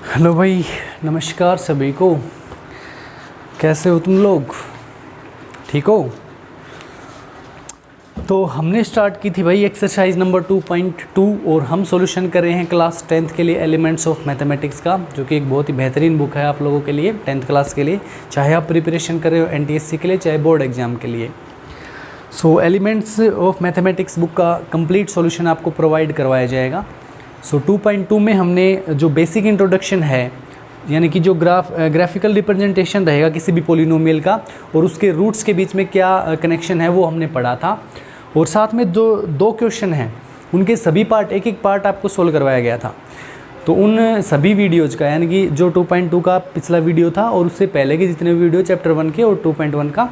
Hello भाई, नमस्कार सभी को। कैसे हो तुम लोग? ठीक हो? तो हमने स्टार्ट की थी भाई एक्सरसाइज नंबर 2.2 और हम सॉल्यूशन कर रहे हैं क्लास 10th के लिए एलिमेंट्स ऑफ मैथमेटिक्स का, जो कि एक बहुत ही बेहतरीन बुक है आप लोगों के लिए 10th क्लास के लिए, चाहे आप प्रिपरेशन कर रहे हो NTSC के लिए चाहे बोर्ड एग्जाम के लिए। सो एलिमेंट्स ऑफ मैथमेटिक्स बुक का कंप्लीट सॉल्यूशन आपको प्रोवाइड करवाया जाएगा। सो 2.2 में हमने जो बेसिक इंट्रोडक्शन है, यानी कि जो ग्राफिकल रिप्रेजेंटेशन रहेगा किसी भी पॉलिनोमियल का और उसके रूट्स के बीच में क्या कनेक्शन है वो हमने पढ़ा था। और साथ में जो दो क्वेश्चन हैं उनके सभी पार्ट, एक एक पार्ट आपको सोल्व करवाया गया था। तो उन सभी वीडियोज़ का, यानी कि जो 2.2 का पिछला वीडियो था और उससे पहले के जितने वीडियो चैप्टर 1 के और 2.1 का,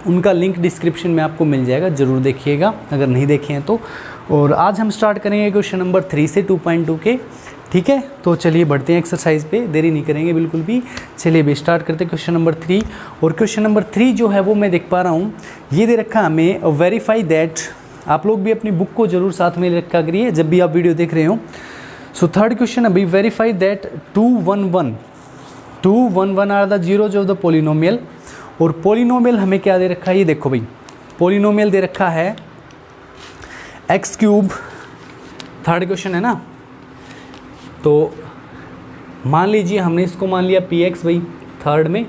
उनका लिंक डिस्क्रिप्शन में आपको मिल जाएगा, ज़रूर देखिएगा अगर नहीं देखे हैं तो। और आज हम स्टार्ट करेंगे क्वेश्चन नंबर 3 से 2.2 के। ठीक है, तो चलिए बढ़ते हैं एक्सरसाइज पे, देरी नहीं करेंगे बिल्कुल भी। चलिए भी स्टार्ट करते हैं क्वेश्चन नंबर 3। और क्वेश्चन नंबर 3 जो है वो मैं देख पा रहा हूँ, ये दे रखा हमें वेरीफाई दैट। आप लोग भी अपनी बुक को जरूर साथ में रखा करिए जब भी आप वीडियो देख रहे हो। सो थर्ड क्वेश्चन अभी, verify that 211 are the zeros of the polynomial. और पोलिनोमियल हमें क्या दे रखा है, ये देखो भाई, पोलिनोमियल दे रखा है एक्स क्यूब। थर्ड क्वेश्चन है ना, तो मान लीजिए हमने इसको मान लिया px भाई, थर्ड में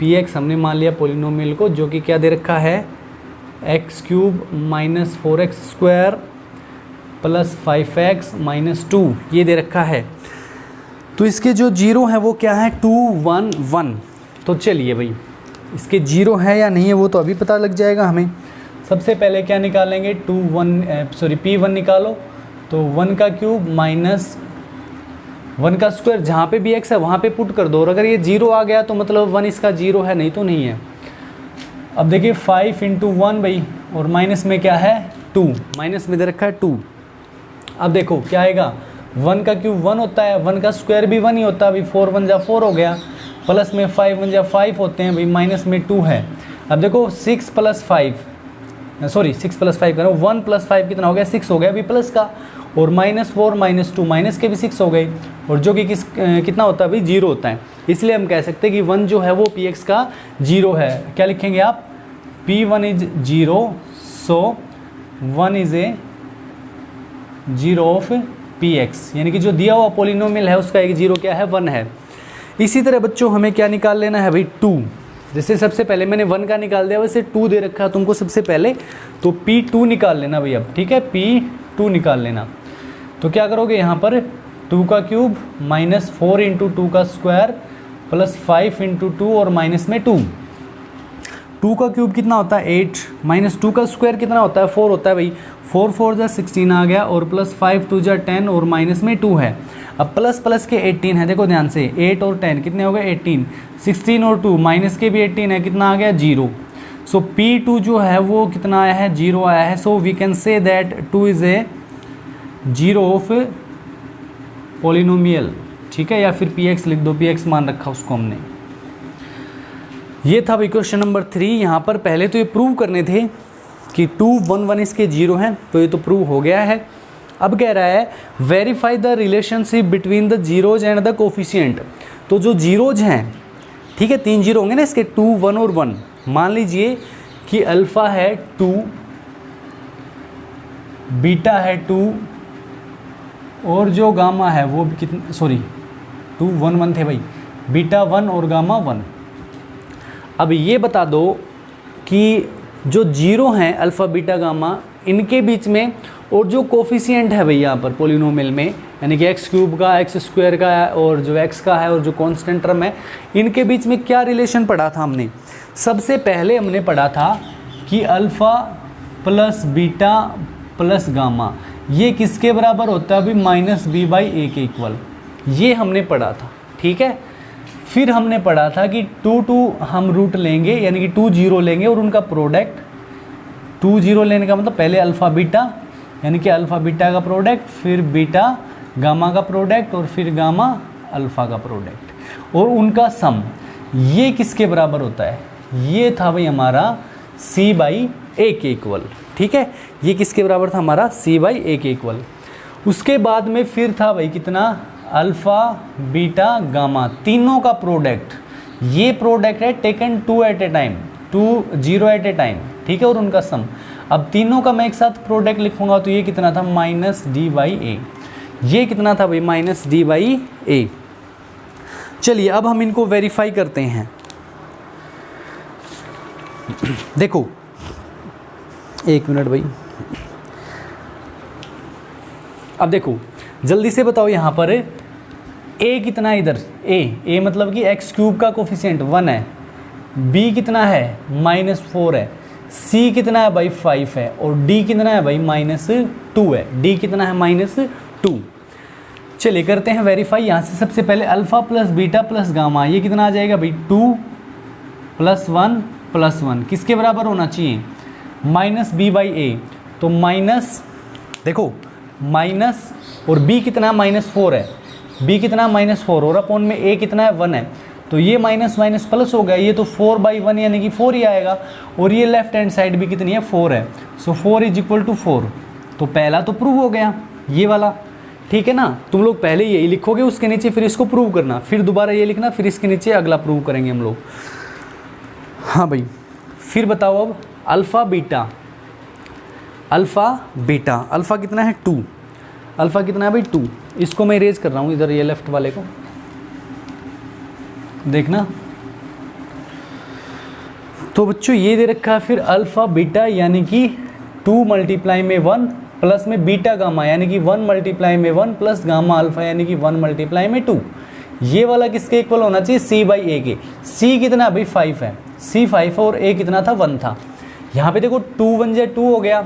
px हमने मान लिया पोलिनोमियल को, जो कि क्या दे रखा है, x cube minus 4x square plus 5x minus 2, ये दे रखा है। तो इसके जो जीरो है वो क्या है, 211। तो चलिए भाई, इसके जीरो है या नहीं है वो तो अभी पता लग जाएगा हमें। सबसे पहले क्या निकालेंगे, p1 निकालो। तो 1 का क्यूब माइनस 1 का स्क्वायर, जहाँ पे भी x है वहाँ पे पुट कर दो। और अगर ये जीरो आ गया तो मतलब 1 इसका जीरो है, नहीं तो नहीं है। अब देखिए 5 × 1 भाई, और माइनस में क्या है 2, माइनस में दे रखा है 2। अब देखो क्या आएगा, 1 का क्यूब 1 होता है, 1 का स्क्वायर भी 1 ही होता है भाई, 4 × 1 = 4 हो गया, प्लस में 5 × 1 = 5 होते हैं भाई, माइनस में 2 है। अब देखो 6 + 5 करो, 1 + 5 कितना हो गया, 6 हो गया अभी प्लस का, और -4 -2 माइनस के भी 6 हो गए, और जो कि कितना होता है भाई, 0 होता है। इसलिए हम कह सकते हैं कि 1 जो है वो px का 0 है। क्या लिखेंगे आप, p1 is 0, so 1 is a 0 of px, यानी कि जो दिया हुआ पोलिनोमियल है उसका एक 0 क्या है, 1 है। इसी तरह बच्चों हमें क्या निकाल लेना है भाई, 2। जैसे सबसे पहले मैंने 1 का निकाल दिया, वैसे 2 दे रखा है तुमको सबसे पहले, तो p2 निकाल लेना भाई अब। ठीक है, p2 निकाल लेना। तो क्या करोगे यहाँ पर, 2 का क्यूब माइनस 4 × 2 का स्क्वायर प्लस 5 × 2 और माइनस में 2। 2 का क्यूब कितना होता है 8, माइनस 2 का स्क्वायर कितना होता है 4 होता है भाई, 4 × 4 = 16 आ गया, और प्लस 5 × 2 = 10 और माइनस में 2 है। अब प्लस प्लस के 18 है, देखो ध्यान से, 8 और 10 कितने हो गए 18, 16 और 2 माइनस के भी 18 है, कितना आ गया 0। सो p2 जो है वो कितना आया है, 0 आया है। So we can say that 2 is a 0 of polynomial. ठीक है, या फिर px लिख दो, px मान रखा उसको हमने। ये था भाई क्वेश्चन नंबर 3। यहाँ पर पहले तो ये प्रूव करने थे कि 211 इसके 0 हैं, तो ये तो प्रूव हो गया है। अब कह रहा है verify the relationship between the zeros and the coefficient. तो जो जीरोज हैं, ठीक है, 3 जीरो होंगे ना इसके, 2 1 और 1। मान लीजिए कि अल्फ़ा है 2, बीटा है 2, और जो गामा है वो कितना, सॉरी 2 1 1 थे भाई, बीटा 1 और गामा 1। अब ये बता दो कि जो जीरो हैं अल्फ़ा बीटा गामा, इनके बीच में, और जो कोफिशिएंट है भाई यहाँ पर पोलिनोमियल में, यानी कि एक्स क्यूब का, एक्स स्क्वायर का और जो एक्स का है और जो कांस्टेंट टर्म है, इनके बीच में क्या रिलेशन पढ़ा था हमने। सबसे पहले हमने पढ़ा था कि alpha plus beta plus gamma ये किसके बराबर होता है अभी, -b/a के इक्वल, ये हमने पढ़ा था। ठीक है, फिर हमने पढ़ा था कि 2 हम रूट लेंगे, यानी कि 2 0 लेंगे और उनका प्रोडक्ट, 2 0 लेने का मतलब पहले अल्फ़ा बीटा, यानी कि अल्फ़ा बीटा का प्रोडक्ट, फिर बीटा गामा का प्रोडक्ट, और फिर गामा अल्फ़ा का प्रोडक्ट, और उनका सम, ये किसके बराबर होता है, ये था भाई हमारा c/a के इक्वल। ठीक है, ये किसके बराबर था हमारा, c/a के इक्वल। उसके बाद में फिर था भाई कितना, अल्फ़ा बीटा गामा, तीनों का प्रोडक्ट। ये प्रोडक्ट है taken 2 at a time, 2 0 at a time, ठीक है, और उनका सम। अब तीनों का मैं एक साथ प्रोडक्ट लिखूंगा तो ये कितना था, माइनस डी बाई ए। ये कितना था भाई, माइनस डी बाई ए। चलिए अब हम इनको वेरीफाई करते हैं। देखो एक मिनट भाई, अब देखो जल्दी से बताओ यहाँ पर a कितना है, इधर a मतलब कि एक्स क्यूब का कोफिशिएंट 1 है, b कितना है -4 है, c कितना है भाई 5 है, और d कितना है भाई -2 है, d कितना है -2। चलिए करते हैं वेरीफाई। यहाँ से सबसे पहले alpha plus beta plus gamma, ये कितना आ जाएगा भाई 2 + 1 + 1 किसके बराबर होना चाहिए, -b/a। तो माइनस, देखो माइनस, और b कितना -4 है, b कितना -4, और अपॉन में a कितना है 1 है, तो ये माइनस माइनस प्लस हो गया, ये तो 4/1 यानी कि 4 ही आएगा, और ये लेफ्ट हैंड साइड भी कितनी है 4 है, सो 4 = 4। तो पहला तो प्रूव हो गया ये वाला, ठीक है ना। तुम लोग पहले यही लिखोगे, उसके नीचे फिर इसको प्रूव करना, फिर दोबारा ये लिखना, फिर इसके नीचे अगला प्रूव करेंगे हम लोग। हाँ भाई, फिर बताओ अब अल्फ़ा बीटा, अल्फ़ा कितना है 2, अल्फ़ा कितना है भाई 2। इसको मैं इरेज कर रहा हूँ इधर, ये लेफ्ट वाले को देखना। तो बच्चों ये दे रखा है फिर अल्फ़ा बीटा यानी कि 2 × में 1 प्लस में बीटा गामा यानी कि 1 × में 1 प्लस गामा अल्फ़ा यानी कि 1 × में 2। ये वाला किसके इक्वल होना चाहिए, c/a के। c कितना भाई 5 है, c 5 है, और a कितना था 1 था। यहाँ पे देखो 2 × 1 = 2 हो गया,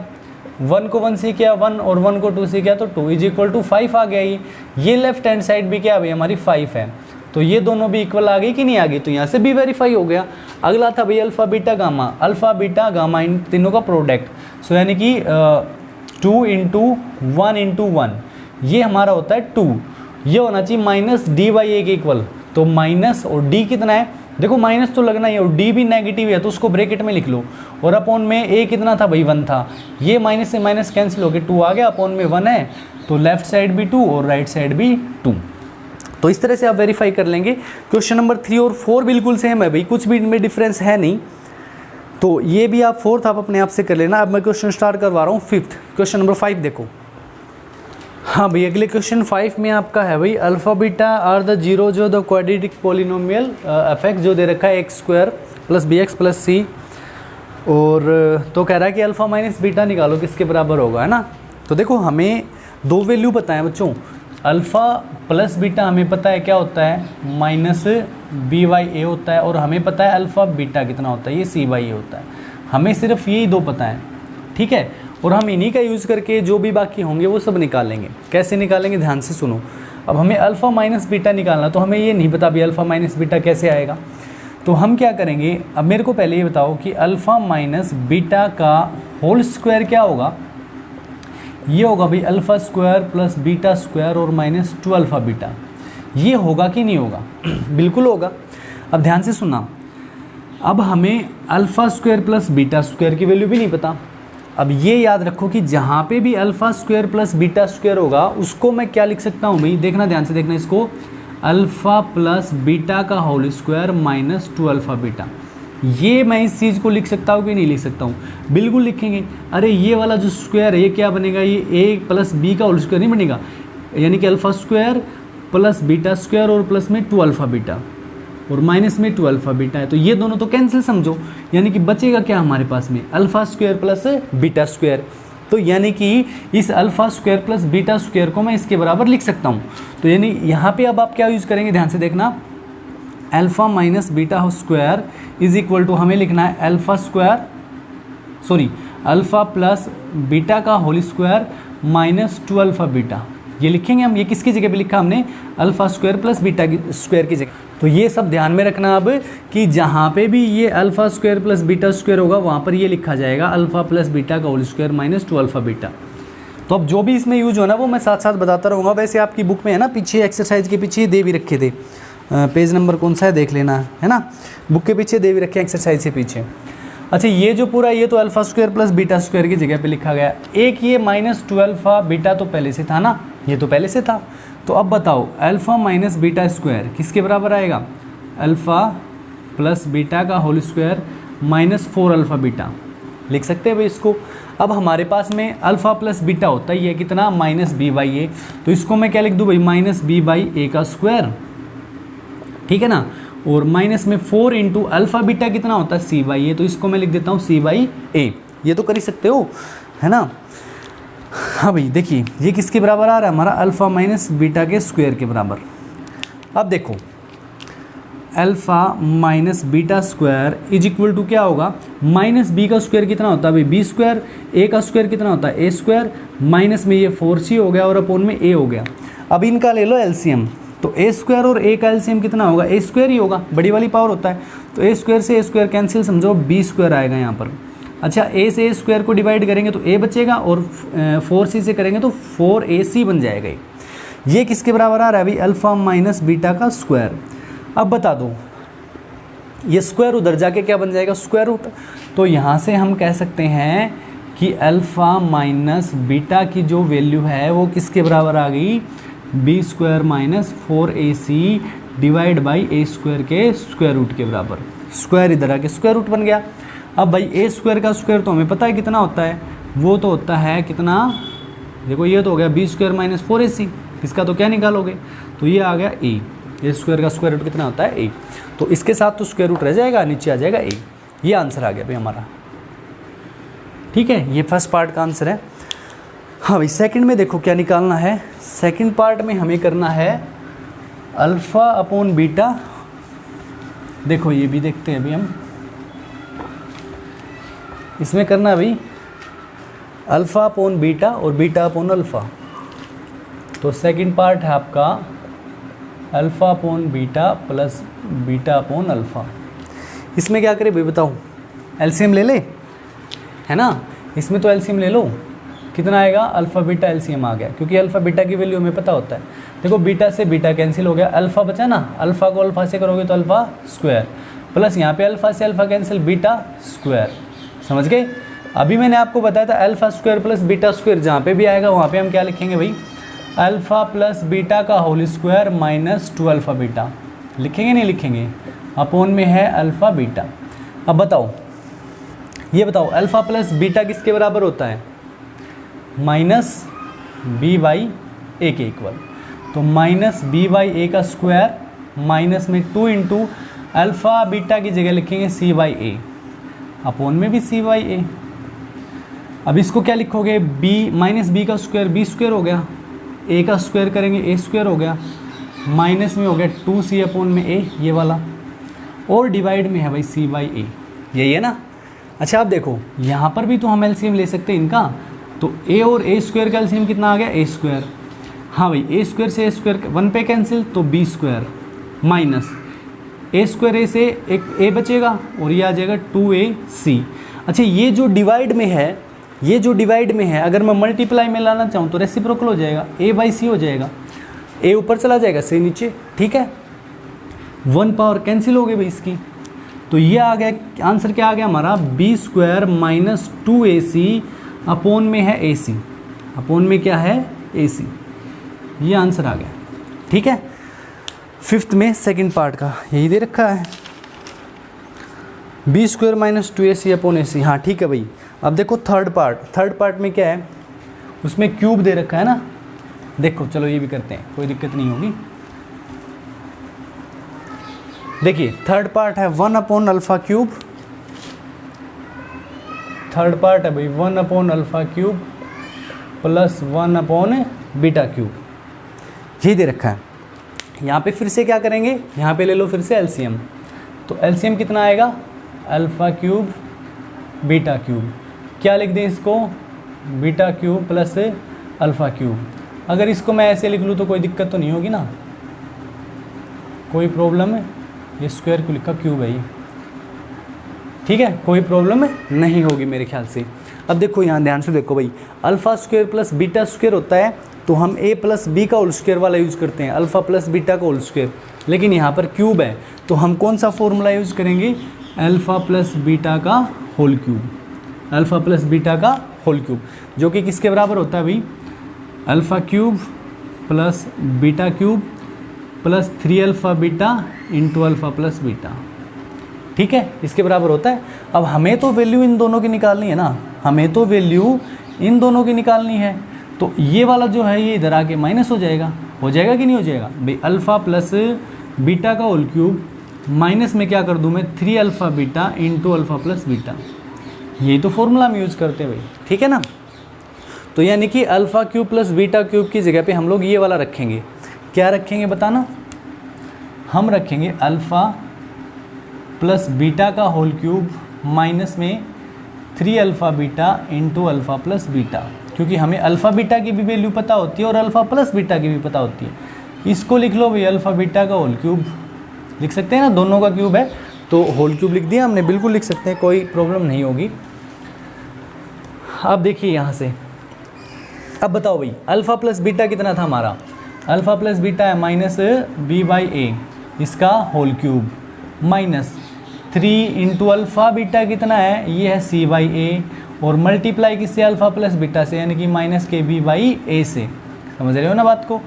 1 को 1 से किया 1, और 1 को 2 से किया तो 2 = 5 आ गया। ये लेफ्ट हैंड साइड भी क्या भाई हमारी 5 है, तो ये दोनों भी इक्वल आ गई कि नहीं आ गई, तो यहाँ से भी वेरीफाई हो गया। अगला था भाई अल्फ़ा बीटा गामा, इन तीनों का प्रोडक्ट, सो यानी कि 2 × 1 × 1, ये हमारा होता है 2, ये होना चाहिए -d/a के इक्वल। तो माइनस, और d कितना है, देखो माइनस तो लगना ही है, और d भी नेगेटिव है तो उसको ब्रैकेट में लिख लो, और अपॉन में a कितना था भाई 1 था, ये माइनस से माइनस कैंसिल हो गया, 2 आ गया, अपॉन में 1 है, तो लेफ्ट साइड भी 2 और राइट साइड भी 2। तो इस तरह से आप वेरीफाई कर लेंगे। क्वेश्चन नंबर 3 और 4 बिल्कुल सेम है भाई, कुछ भी इनमें डिफरेंस है नहीं, तो ये भी आप 4th आप अपने आप से कर लेना। अब मैं क्वेश्चन स्टार्ट करवा रहा हूँ 5th, क्वेश्चन नंबर 5 देखो। हाँ भाई अगले क्वेश्चन 5 में आपका है भाई alpha beta are the zero जो द क्वाड्रेटिक पोलिनोमियल एफ जो दे रखा है x² + bx + c, और तो कह रहा है कि अल्फ़ा माइनस बीटा निकालो किसके बराबर होगा, है ना। तो देखो हमें 2 वैल्यू पता है बच्चों, अल्फ़ा प्लस बीटा हमें पता है क्या होता है -b/a होता है, और हमें पता है अल्फ़ा बीटा कितना होता है, ये c/a होता है। हमें सिर्फ यही 2 पता है, ठीक है, और हम इन्हीं का यूज़ करके जो भी बाकी होंगे वो सब निकालेंगे। कैसे निकालेंगे ध्यान से सुनो। अब हमें अल्फ़ा माइनस बीटा निकालना, तो हमें ये नहीं पता अभी अल्फ़ा माइनस बीटा कैसे आएगा, तो हम क्या करेंगे, अब मेरे को पहले ये बताओ कि अल्फ़ा माइनस बीटा का होल स्क्वायर क्या होगा। ये होगा भाई α² + β² और -2α बीटा। ये होगा कि नहीं होगा, बिल्कुल होगा। अब ध्यान से सुनना, अब हमें α² + β² की वैल्यू भी नहीं पता। अब ये याद रखो कि जहाँ पे भी α² + β² होगा उसको मैं क्या लिख सकता हूँ भाई, देखना ध्यान से देखना इसको, अल्फ़ा प्लस बीटा का होल स्क्वायर -2α बीटा। ये मैं इस चीज़ को लिख सकता हूँ कि नहीं लिख सकता हूँ, बिल्कुल लिखेंगे। अरे ये वाला जो स्क्वायर है ये क्या बनेगा, ये a + b का होल स्क्वायर नहीं बनेगा, यानी कि α² + β² और प्लस में 2α बीटा और माइनस में 2α बीटा है, तो ये दोनों तो कैंसिल समझो, यानी कि बचेगा क्या हमारे पास में α² + β²। तो यानी कि इस α² + β² को मैं इसके बराबर लिख सकता हूँ। तो यानी यहाँ पे अब आप क्या यूज़ करेंगे ध्यान से देखना, alpha minus beta square is equal to हमें लिखना है अल्फ़ा प्लस बीटा का होल स्क्वायर -2α बीटा। ये लिखेंगे हम, ये किसकी जगह पे लिखा हमने, α² + β² की जगह। तो ये सब ध्यान में रखना अब कि जहाँ पे भी ये α² + β² होगा वहाँ पर ये लिखा जाएगा अल्फ़ा प्लस बीटा का होल स्क्वायर -2α बीटा। तो अब जो भी इसमें यूज होना वो मैं साथ साथ बताता रहूँगा। वैसे आपकी बुक में है ना, पीछे एक्सरसाइज के पीछे दे भी रखे थे, पेज नंबर कौन सा है देख लेना, है ना, बुक के पीछे दे भी रखे एक्सरसाइज के पीछे। अच्छा ये जो पूरा ये तो alpha square plus beta square की जगह पे लिखा गया। एक ये माइनस 2 अल्फा बीटा तो पहले से था ना, ये तो पहले से था। तो अब बताओ अल्फा माइनस बीटा स्क्वायर किसके बराबर आएगा? अल्फा प्लस बीटा का whole square minus 4 alpha beta. लिख सकते हैं भाई इसको। अब हमारे पास में अल्फा प्लस बीटा होता ही है कितना? माइनस बी बाई ए। तो इसको मैं क्या लिख दूँ भाई? माइनस बी बाई ए का स्क्वायर, ठीक है ना। और माइनस में 4 इंटू अल्फा बीटा कितना होता है? सी बाई ए। तो इसको मैं लिख देता हूँ सी बाई ए। ये तो कर ही सकते हो, है ना। हाँ भाई देखिए ये किसके बराबर आ रहा है हमारा? अल्फा माइनस बीटा के स्क्वायर के बराबर। अब देखो alpha minus beta square is equal to क्या होगा? माइनस बी का स्क्वायर कितना होता है भाई? B square. ए का स्क्वायर कितना होता है? ए स्क्वायर। माइनस में ये 4c हो गया और अपोन में ए हो गया। अब इनका ले लो एलसीएम। तो ए स्क्वायर और ए का एलसीएम कितना होगा? ए स्क्वायर ही होगा, बड़ी वाली पावर होता है। तो ए स्क्वायर से ए स्क्वायर कैंसिल, समझो बी स्क्वायर आएगा यहाँ पर। अच्छा ए से ए स्क्वायर को डिवाइड करेंगे तो ए बचेगा और 4c से करेंगे तो 4ac बन जाएगा। ये किसके बराबर आ रहा है भाई? अल्फा माइनस बीटा का स्क्वायर। अब बता दो ये स्क्वायर उधर जाके क्या बन जाएगा? Square root. तो यहाँ से हम कह सकते हैं कि अल्फ़ा माइनस बीटा की जो वैल्यू है वो किसके बराबर आ गई? B square minus 4ac divide by A square के स्क्वायर रूट के बराबर। स्क्वायर इधर आके स्क्वायर रूट बन गया। अब भाई ए स्क्वायर का स्क्वायर तो हमें पता है कितना होता है, वो तो होता है कितना? देखो ये तो हो गया बी स्क्वायर माइनस 4ac, इसका तो क्या निकालोगे? तो ये आ गया ए। ए स्क्वायर का स्क्वायर रूट कितना होता है? ए। तो इसके साथ तो स्क्वायर रूट रह जाएगा, नीचे आ जाएगा ए। ये आंसर आ गया भाई हमारा, ठीक है। ये फर्स्ट पार्ट का आंसर है। हाँ भाई सेकंड में देखो क्या निकालना है। सेकंड पार्ट में हमें करना है अल्फ़ा अपॉन बीटा। देखो ये भी देखते हैं अभी हम। इसमें करना है भाई अल्फ़ा अपॉन बीटा और बीटा अपॉन अल्फ़ा। तो सेकंड पार्ट है आपका alpha upon beta plus beta upon alpha. इसमें क्या करें भाई बताओ? एलसीएम ले ले, है ना। इसमें तो एलसीएम ले लो, कितना आएगा? अल्फ़ा बीटा एलसीएम आ गया, क्योंकि अल्फ़ा बीटा की वैल्यू हमें पता होता है। देखो बीटा से बीटा कैंसिल हो गया, अल्फ़ा बचा ना। अल्फ़ा को अल्फ़ा से करोगे तो अल्फ़ा स्क्वायर, प्लस यहाँ पे अल्फ़ा से अल्फ़ा कैंसिल, बीटा स्क्वायर। समझ गए? अभी मैंने आपको बताया था alpha square plus beta square, जहाँ पे भी आएगा वहाँ पे हम क्या लिखेंगे भाई? अल्फ़ा प्लस बीटा का whole square minus 2 alpha beta. लिखेंगे नहीं लिखेंगे? अपोन में है अल्फ़ा बीटा। अब बताओ ये बताओ अल्फ़ा प्लस बीटा किसके बराबर होता है? माइनस बी बाई ए के इक्वल। तो माइनस बी बाई ए का स्क्वायर माइनस में 2 इंटू अल्फ़ा बीटा की जगह लिखेंगे सी बाई ए, अपोन में भी सी बाई ए। अब इसको क्या लिखोगे? बी माइनस बी का स्क्वायर बी स्क्वायर हो गया, ए का स्क्वायर करेंगे ए स्क्वायर हो गया, माइनस में हो गया 2c अपोन में ए ये वाला, और डिवाइड में है भाई c बाई ए। यही है ना। अच्छा अब देखो यहाँ पर भी तो हम एलसीएम ले सकते हैं इनका। तो a और a स्क्वायर का एलसीएम कितना आ गया? a square. हाँ भाई a स्क्वायर से a स्क्वायर 1 पे कैंसिल, तो b square minus a square a से एक a बचेगा और ये आ जाएगा 2ac। अच्छा ये जो डिवाइड में है, ये जो डिवाइड में है अगर मैं मल्टीप्लाई में लाना चाहूँ तो रेसिप्रोकल हो जाएगा, a बाई सी हो जाएगा। a ऊपर चला जाएगा, c नीचे, ठीक है। 1 पावर कैंसिल हो गई भाई इसकी। तो ये आ गया आंसर, क्या आ गया हमारा? B square minus 2ac upon में है ac, अपोन में क्या है? ac। ये आंसर आ गया, ठीक है। फिफ्थ में सेकंड पार्ट का यही दे रखा है, B square minus 2ac upon ac। हाँ ठीक है भाई। अब देखो थर्ड पार्ट में क्या है? उसमें क्यूब दे रखा है ना। देखो चलो ये भी करते हैं, कोई दिक्कत नहीं होगी। देखिए थर्ड पार्ट है 1 upon alpha cube. Third part है भाई 1 upon alpha cube plus 1 upon beta cube, ये दे रखा है। यहाँ पे फिर से क्या करेंगे? यहाँ पे ले लो फिर से एलसीएम। तो एलसीएम कितना आएगा? Alpha cube beta cube. क्या लिख दें इसको? Beta cube plus alpha cube. अगर इसको मैं ऐसे लिख लूँ तो कोई दिक्कत तो नहीं होगी ना, कोई प्रॉब्लम है? ये स्क्वायर क्यों लिखा? क्यूब है ये, ठीक है, कोई प्रॉब्लम नहीं होगी मेरे ख्याल से। अब देखो यहाँ ध्यान से देखो भाई, alpha square plus beta square होता है तो हम a प्लस बी का होल स्क्वायर वाला यूज़ करते हैं, अल्फ़ा प्लस बीटा का होल स्क्वायर। लेकिन यहाँ पर क्यूब है तो हम कौन सा फॉर्मूला यूज़ करेंगे? अल्फ़ा प्लस बीटा का whole cube, alpha plus beta का होल क्यूब, जो कि किसके बराबर होता है भाई, alpha cube plus beta cube plus 3 alpha beta into alpha plus beta. ठीक है, इसके बराबर होता है। अब हमें तो वैल्यू इन दोनों की निकालनी है ना, हमें तो वैल्यू इन दोनों की निकालनी है, तो ये वाला जो है ये इधर आके माइनस हो जाएगा कि नहीं हो जाएगा भाई, अल्फ़ा प्लस बीटा का होल क्यूब माइनस में क्या कर दूँ मैं, 3 alpha beta into alpha plus beta. यही तो फॉर्मूला हम यूज़ करते हैं भाई, ठीक है ना। तो यानी कि alpha cube plus beta cube की जगह पे हम लोग ये वाला रखेंगे। क्या रखेंगे बताना, हम रखेंगे अल्फ़ा प्लस बीटा का होल क्यूब माइनस में 3 alpha beta into alpha plus beta, क्योंकि हमें अल्फ़ा बीटा की भी वैल्यू पता होती है और अल्फ़ा प्लस बीटा की भी पता होती है। इसको लिख लो भाई, अल्फ़ा बीटा का होल क्यूब लिख सकते हैं ना, दोनों का क्यूब है तो होल क्यूब लिख दिया हमने, बिल्कुल लिख सकते हैं, कोई प्रॉब्लम नहीं होगी। अब देखिए यहाँ से, अब बताओ भाई अल्फ़ा प्लस बीटा कितना था हमारा, अल्फ़ा प्लस बीटा है माइनस बी बाई ए, इसका whole cube minus 3 into alpha beta कितना है, ये है सी बाई ए, और मल्टीप्लाई किससे, अल्फ़ा प्लस बीटा से, यानी कि माइनस के बी बाई ए से। समझ रहे हो ना बात को।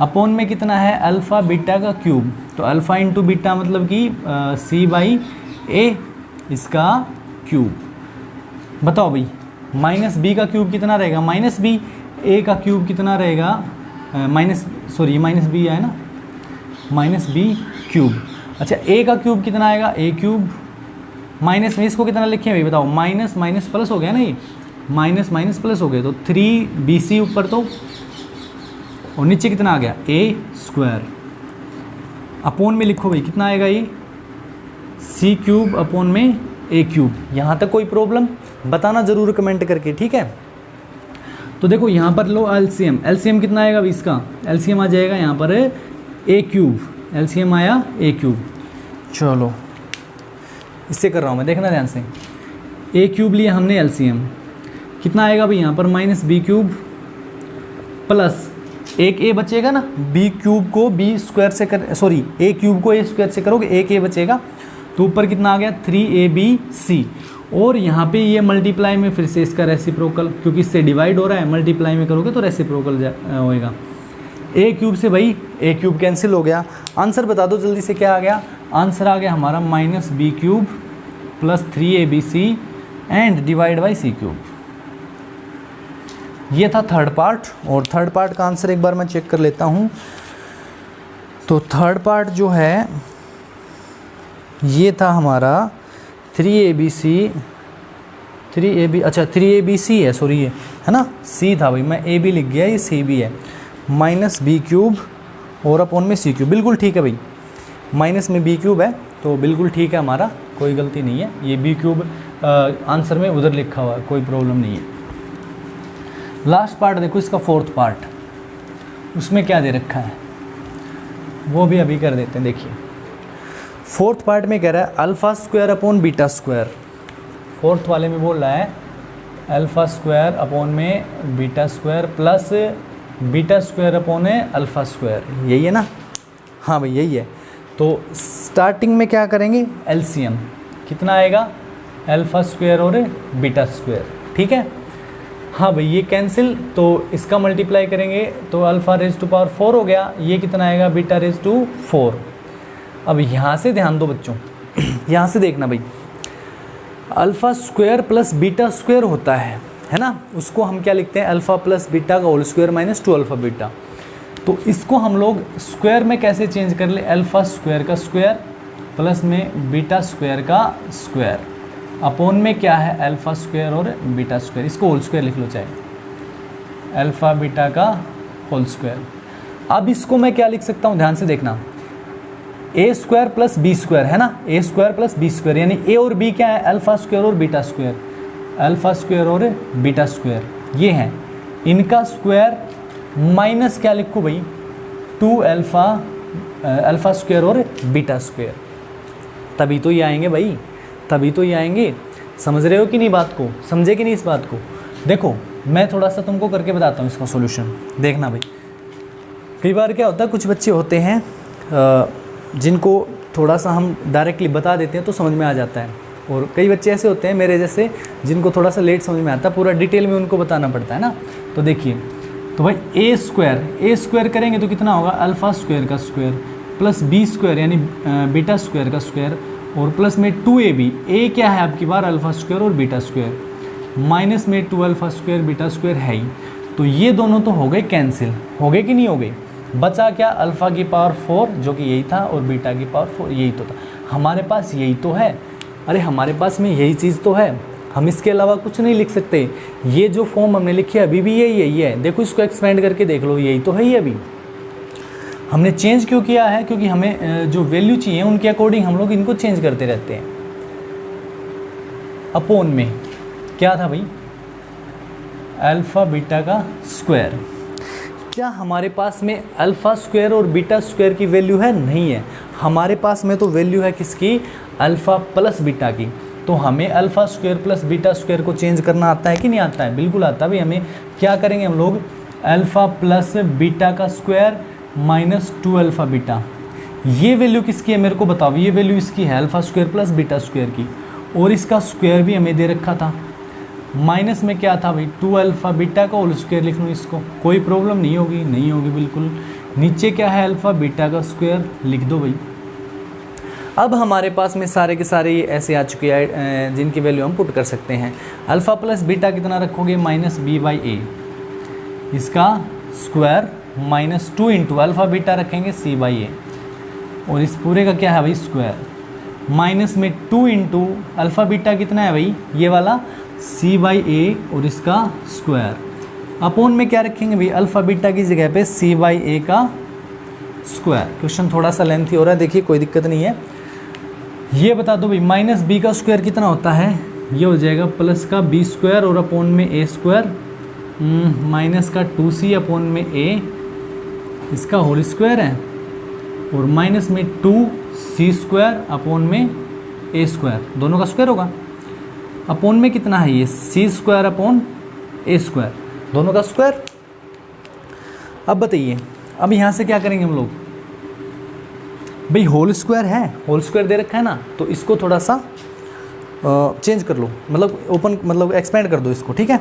अपोन में कितना है, अल्फ़ा बीटा का क्यूब, तो अल्फ़ा इंटू बीटा मतलब कि सी बाई ए, इसका क्यूब। बताओ भाई माइनस बी का क्यूब कितना रहेगा, माइनस बी, ए का क्यूब कितना रहेगा, माइनस बी है ना, माइनस बी क्यूब। अच्छा ए का क्यूब कितना आएगा, ए क्यूब, माइनस में इसको कितना लिखें भाई बताओ, माइनस माइनस प्लस हो गया ना, ये माइनस माइनस प्लस हो गया, तो 3bc ऊपर तो, और नीचे कितना आ गया, ए स्क्वायर। अपोन में लिखो भाई कितना आएगा, ये सी क्यूब अपोन में ए क्यूब। यहाँ तक कोई प्रॉब्लम बताना ज़रूर कमेंट करके, ठीक है। तो देखो यहाँ पर लो एलसीएम, एलसीएम कितना आएगा भाई इसका, एलसीएम आ जाएगा यहाँ पर ए क्यूब, एलसीएम आया ए क्यूब। चलो इससे कर रहा हूँ मैं, देखना ध्यान से, ए क्यूब लिया हमने एलसीएम, कितना आएगा भाई यहाँ पर माइनस बी क्यूब प्लस एक ए बचेगा ना, बी क्यूब को बी स्क्वायर से कर, सॉरी ए क्यूब को ए स्क्वायर से करोगे, एक ए बचेगा, तो ऊपर कितना आ गया 3abc, और यहाँ पे ये मल्टीप्लाई में फिर से इसका रेसिप्रोकल, क्योंकि इससे डिवाइड हो रहा है, मल्टीप्लाई में करोगे तो रेसिप्रोकल होएगा। ए क्यूब से भाई ए क्यूब कैंसिल हो गया। आंसर बता दो जल्दी से क्या आ गया, आंसर आ गया हमारा minus B cube plus 3abc and divide by C cube. ये था थर्ड पार्ट, और थर्ड पार्ट का आंसर एक बार मैं चेक कर लेता हूँ। तो थर्ड पार्ट जो है ये था हमारा 3abc, अच्छा 3abc है, सॉरी ये है ना, c था भाई, मैं a भी लिख गया, ये c भी है, माइनस बी क्यूब और अपॉन में सी क्यूब। बिल्कुल ठीक है भाई, माइनस में बी क्यूब है तो बिल्कुल ठीक है, हमारा कोई गलती नहीं है, ये बी क्यूब आंसर में उधर लिखा हुआ है, कोई प्रॉब्लम नहीं है। लास्ट पार्ट देखो इसका, फोर्थ पार्ट, उसमें क्या दे रखा है वो भी अभी कर देते हैं। देखिए फोर्थ पार्ट में कह रहा है alpha square upon beta square, fourth वाले में बोल रहा है अल्फ़ा स्क्वायर अपॉन में beta square plus beta square upon alpha square, यही है ना, हाँ भाई यही है। तो स्टार्टिंग में क्या करेंगे, एलसीएम कितना आएगा, अल्फ़ा स्क्वायर और बीटा स्क्वायर, ठीक है। हाँ भाई ये कैंसिल, तो इसका मल्टीप्लाई करेंगे तो अल्फ़ा रेज टू पावर 4 हो गया, ये कितना आएगा, बीटा रेज टू 4। अब यहाँ से ध्यान दो बच्चों, यहाँ से देखना भाई, alpha square plus beta square होता है ना, उसको हम क्या लिखते हैं, अल्फ़ा प्लस बीटा का whole square minus 2 alpha beta. तो इसको हम लोग स्क्वायर में कैसे चेंज कर ले, अल्फ़ा स्क्वायर का स्क्वायर प्लस में बीटा स्क्वायर का स्क्वायर, अपोन में क्या है, अल्फ़ा स्क्वायर और बीटा स्क्वायर, इसको होल स्क्वायर लिख लो चाहे, अल्फ़ा बीटा का होल स्क्वायर। अब इसको मैं क्या लिख सकता हूँ, ध्यान से देखना, ए स्क्वायर प्लस बी स्क्वायर है ना, ए स्क्वायर प्लस बी स्क्वायर, यानी ए और बी क्या है, अल्फ़ा स्क्वायर और बीटा स्क्वायर, अल्फ़ा स्क्वायर और बीटा स्क्वायर ये हैं, इनका स्क्वायर माइनस क्या लिखूँ भाई, 2 अल्फ़ा स्क्वायर और बीटा स्क्वायर, तभी तो ये आएंगे भाई, तभी तो ये आएंगे। समझ रहे हो कि नहीं बात को, समझे कि नहीं इस बात को। देखो मैं थोड़ा सा तुमको करके बताता हूँ इसका सॉल्यूशन, देखना भाई। कई बार क्या होता है, कुछ बच्चे होते हैं जिनको थोड़ा सा हम डायरेक्टली बता देते हैं तो समझ में आ जाता है, और कई बच्चे ऐसे होते हैं मेरे जैसे जिनको थोड़ा सा लेट समझ में आता, पूरा डिटेल में उनको बताना पड़ता है ना। तो देखिए, तो भाई ए स्क्वायर करेंगे तो कितना होगा, अल्फ़ा स्क्वायर का स्क्वायर प्लस बी स्क्वायर यानी बीटा स्क्वायर का स्क्वायर और प्लस में 2ab, ए क्या है आपकी बार अल्फ़ा स्क्वायर और बीटा स्क्वायर, माइनस में 2 अल्फ़ा स्क्वायर बीटा स्क्वायर है ही। तो ये दोनों तो हो गए कैंसिल, हो गए कि नहीं हो गए, बचा क्या, अल्फ़ा की पावर 4 जो कि यही था और बीटा की पावर 4 यही तो था। हमारे पास यही तो है, अरे हमारे पास में यही चीज़ तो है, हम इसके अलावा कुछ नहीं लिख सकते। ये जो फॉर्म हमने लिखी है अभी भी यही है, देखो इसको एक्सपेंड करके देख लो, यही तो है ही। अभी हमने चेंज क्यों किया है, क्योंकि हमें जो वैल्यू चाहिए उनके अकॉर्डिंग हम लोग इनको चेंज करते रहते हैं। अपोन में क्या था भाई, अल्फ़ा बीटा का स्क्वायर। क्या हमारे पास में अल्फ़ा स्क्वायर और बीटा स्क्वायर की वैल्यू है, नहीं है। हमारे पास में तो वैल्यू है किसकी, अल्फ़ा प्लस बीटा की। तो हमें alpha square plus beta square को चेंज करना आता है कि नहीं आता है, बिल्कुल आता है भाई। हमें क्या करेंगे हम लोग, अल्फ़ा प्लस बीटा का स्क्वायर माइनस 2 अल्फ़ा बीटा, ये वैल्यू किसकी है मेरे को बताओ, ये वैल्यू इसकी है alpha square plus beta square की, और इसका स्क्वायर भी हमें दे रखा था। माइनस में क्या था भाई, 2 अल्फ़ा बीटा का होल स्क्वायर लिख लूँ इसको, कोई प्रॉब्लम नहीं होगी, नहीं होगी बिल्कुल। नीचे क्या है, अल्फ़ा बीटा का स्क्वायर लिख दो भाई। अब हमारे पास में सारे के सारे ये ऐसे आ चुके हैं जिनकी वैल्यू हम पुट कर सकते हैं। अल्फ़ा प्लस बीटा कितना रखोगे, माइनस बी बाई ए, इसका square minus 2 into alpha beta रखेंगे सी बाई ए, और इस पूरे का क्या है भाई स्क्वायर, माइनस में 2 इंटू अल्फ़ा बीटा कितना है भाई, ये वाला सी बाई ए और इसका स्क्वायर। अपोन में क्या रखेंगे भाई, अल्फ़ा बीटा की जगह पे सी बाई ए का स्क्वायर। क्वेश्चन थोड़ा सा लेंथी हो रहा है, देखिए कोई दिक्कत नहीं है। ये बता दो भाई, माइनस बी का स्क्वायर कितना होता है, ये हो जाएगा प्लस का बी स्क्वायर और अपोन में ए स्क्वायर, माइनस का 2c अपोन में ए, इसका होल स्क्वायर है, और माइनस में 2c स्क्वायर अपोन में ए स्क्वायर, दोनों का स्क्वायर होगा। अपोन में कितना है ये, सी स्क्वायर अपोन ए स्क्वायर, दोनों का स्क्वायर। अब बताइए, अब यहाँ से क्या करेंगे हम लोग भाई, होल स्क्वायर है, होल स्क्वायर दे रखा है ना, तो इसको थोड़ा सा चेंज कर लो, मतलब ओपन मतलब एक्सपेंड कर दो इसको, ठीक है।